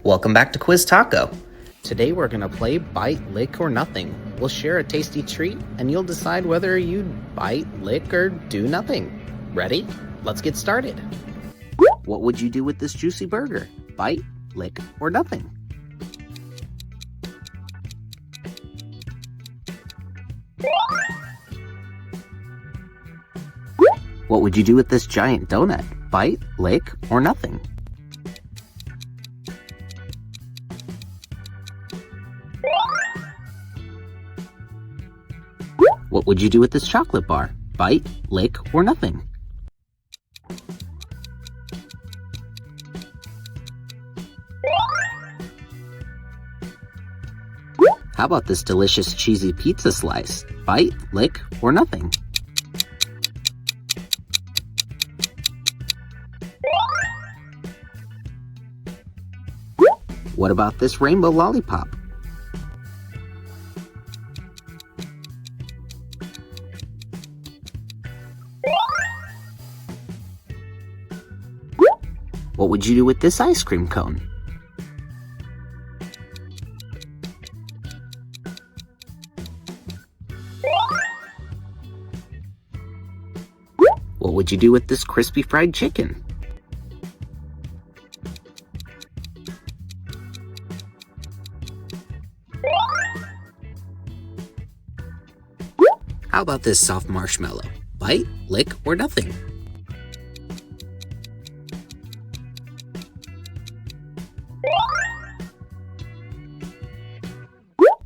Welcome back to Quiz Taco. Today we're going to play Bite, Lick, or Nothing. We'll share a tasty treat and you'll decide whether you'd bite, lick, or do nothing. Ready? Let's get started. What would you do with this juicy burger? Bite, lick, or nothing? What would you do with this giant donut? Bite, lick, or nothing? What would you do with this chocolate bar? Bite, lick, or nothing? How about this delicious cheesy pizza slice? Bite, lick, or nothing? What about this rainbow lollipop? What would you do with this ice cream cone? What would you do with this crispy fried chicken? How about this soft marshmallow? Bite, lick, or nothing?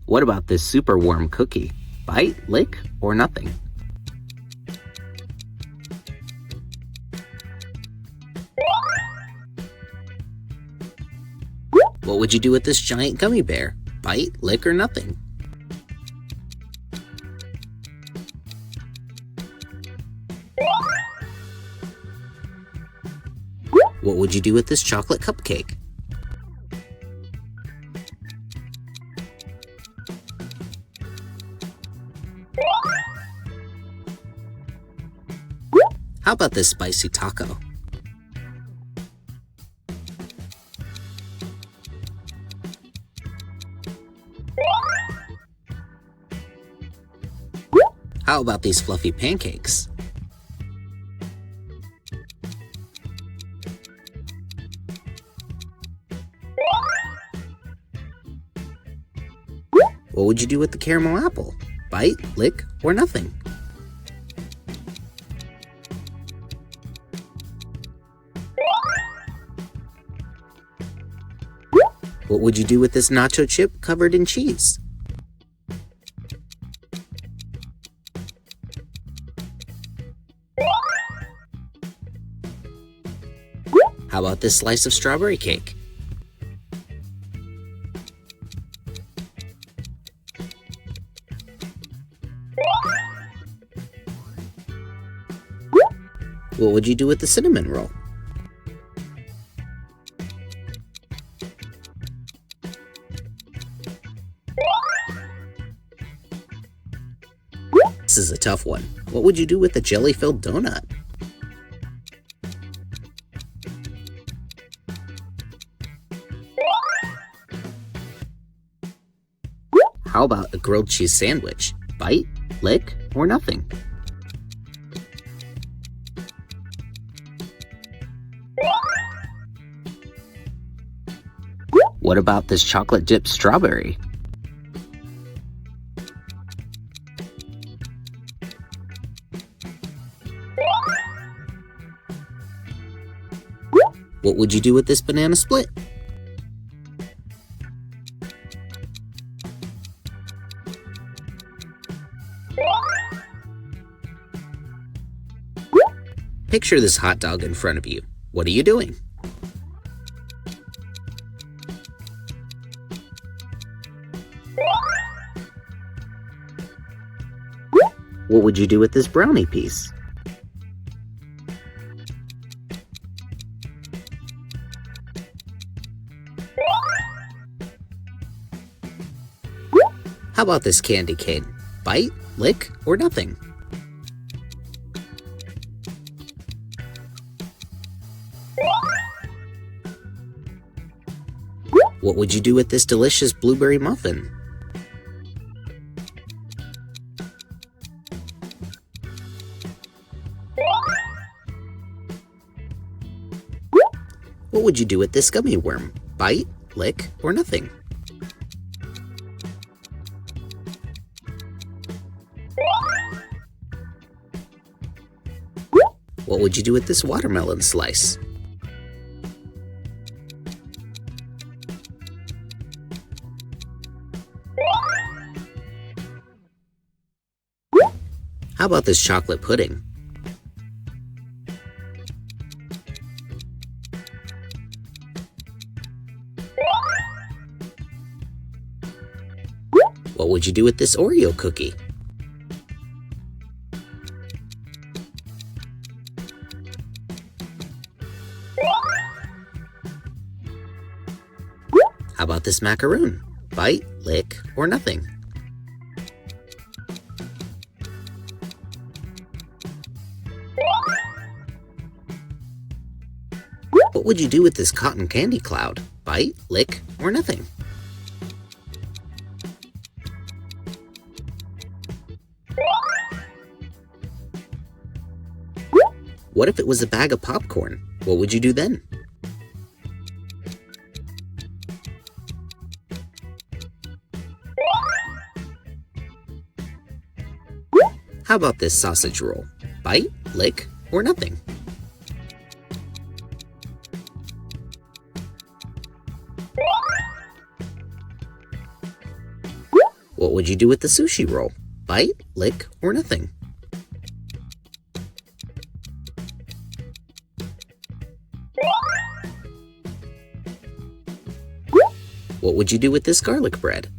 What about this super warm cookie? Bite, lick, or nothing? What would you do with this giant gummy bear? Bite, lick, or nothing? What would you do with this chocolate cupcake? How about this spicy taco? How about these fluffy pancakes? What would you do with the caramel apple? Bite, lick, or nothing? What would you do with this nacho chip covered in cheese? How about this slice of strawberry cake? What would you do with the cinnamon roll? This is a tough one. What would you do with the jelly-filled donut? How about a grilled cheese sandwich? Bite, lick, or nothing? What about this chocolate dipped strawberry? What would you do with this banana split? Picture this hot dog in front of you. What are you doing? What would you do with this brownie piece? How about this candy cane? Bite, lick, or nothing? What would you do with this delicious blueberry muffin? What would you do with this gummy worm? Bite, lick, or nothing? What would you do with this watermelon slice? How about this chocolate pudding? What would you do with this Oreo cookie? How about this macaroon? Bite, lick, or nothing? What would you do with this cotton candy cloud? Bite, lick, or nothing? What if it was a bag of popcorn? What would you do then? How about this sausage roll? Bite, lick, or nothing? What would you do with the sushi roll? Bite, lick, or nothing? What would you do with this garlic bread?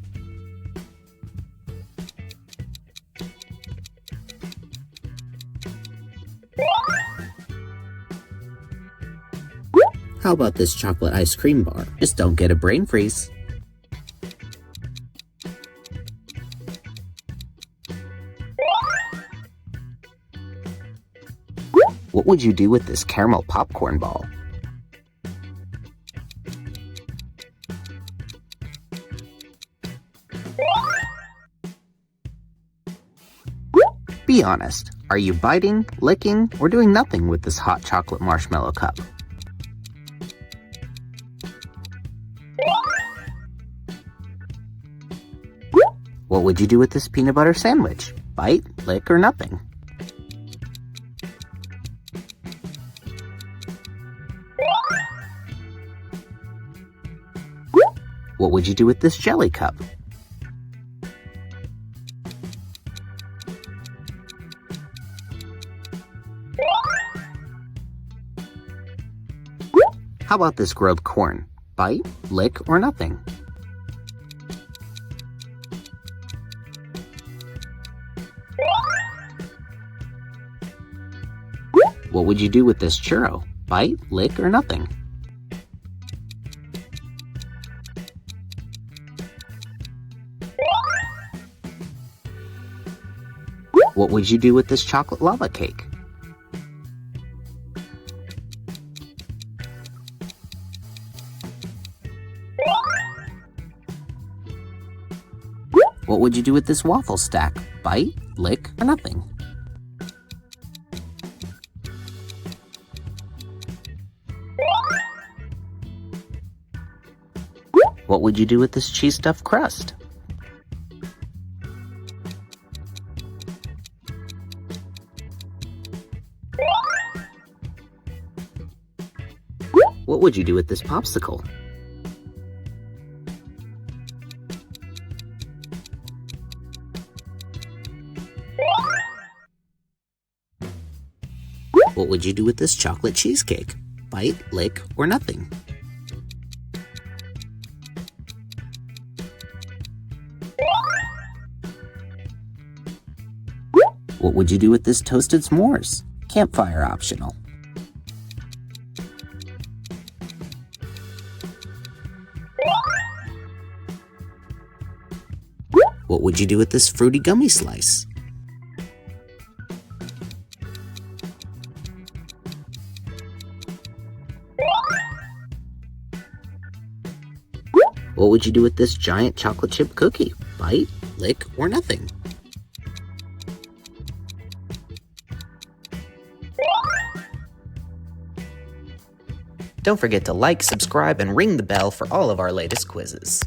How about this chocolate ice cream bar? Just don't get a brain freeze. What would you do with this caramel popcorn ball? Be honest, are you biting, licking, or doing nothing with this hot chocolate marshmallow cup? What would you do with this peanut butter sandwich? Bite, lick, or nothing? What would you do with this jelly cup? How about this grilled corn? Bite, lick, or nothing? What would you do with this churro? Bite, lick, or nothing? What would you do with this chocolate lava cake? What would you do with this waffle stack? Bite, lick, or nothing? What would you do with this cheese stuffed crust? What would you do with this popsicle? What would you do with this chocolate cheesecake? Bite, lick, or nothing? What would you do with this toasted s'mores? Campfire optional. What would you do with this fruity gummy slice? What would you do with this giant chocolate chip cookie? Bite, lick, or nothing? Don't forget to like, subscribe, and ring the bell for all of our latest quizzes.